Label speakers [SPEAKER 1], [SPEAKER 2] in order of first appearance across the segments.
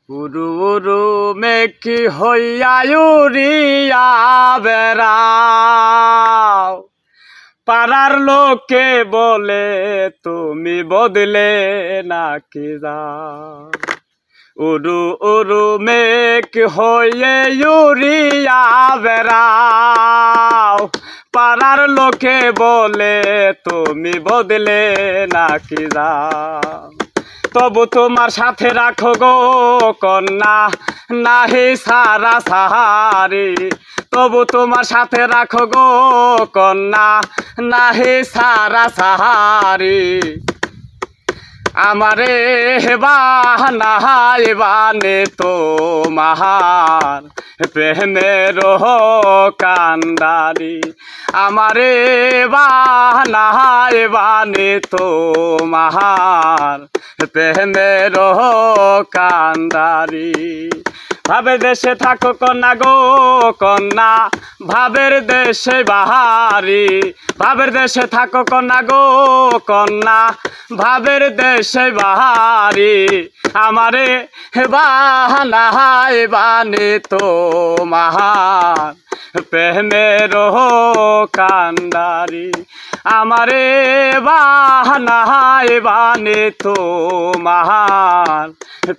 [SPEAKER 1] উরু উরু মেঘি হইয়া উড়িয়া বেড়াও, পাড়ার লোকে বলে তুমি বদলে নাকি যাও। উরু উরু মেঘ হয়ে উড়িয়া বেড়াও, পাড়ার লোকে বলে তুমি বদলে নাকি যাও। তবু তোমার সাথে রাখো গো কন্যা, নাহি সারা সাহারি। তবু তোমার সাথে রাখো গো কন্যা, নাহি সারা সাহারি। আমারে বাহানায় বানে তোমার প্রেমের কান্ডারি। আমারে বাহানায় বানে তোমার প্রেমের কান্ডারি। ভাবের দেশে থাকো কন্যা গো কন্যা, ভাবের দেশে বাহারি। ভাবের দেশে থাকো কন্যা গো কন্যা, ভাবের দেশে বাহারি। আমারে বাহানায় বানে তোমার প্রেমের কান্ডারি। আমারে বাহানায় বানে তোমার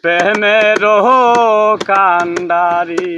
[SPEAKER 1] প্রেমের কান্ডারি।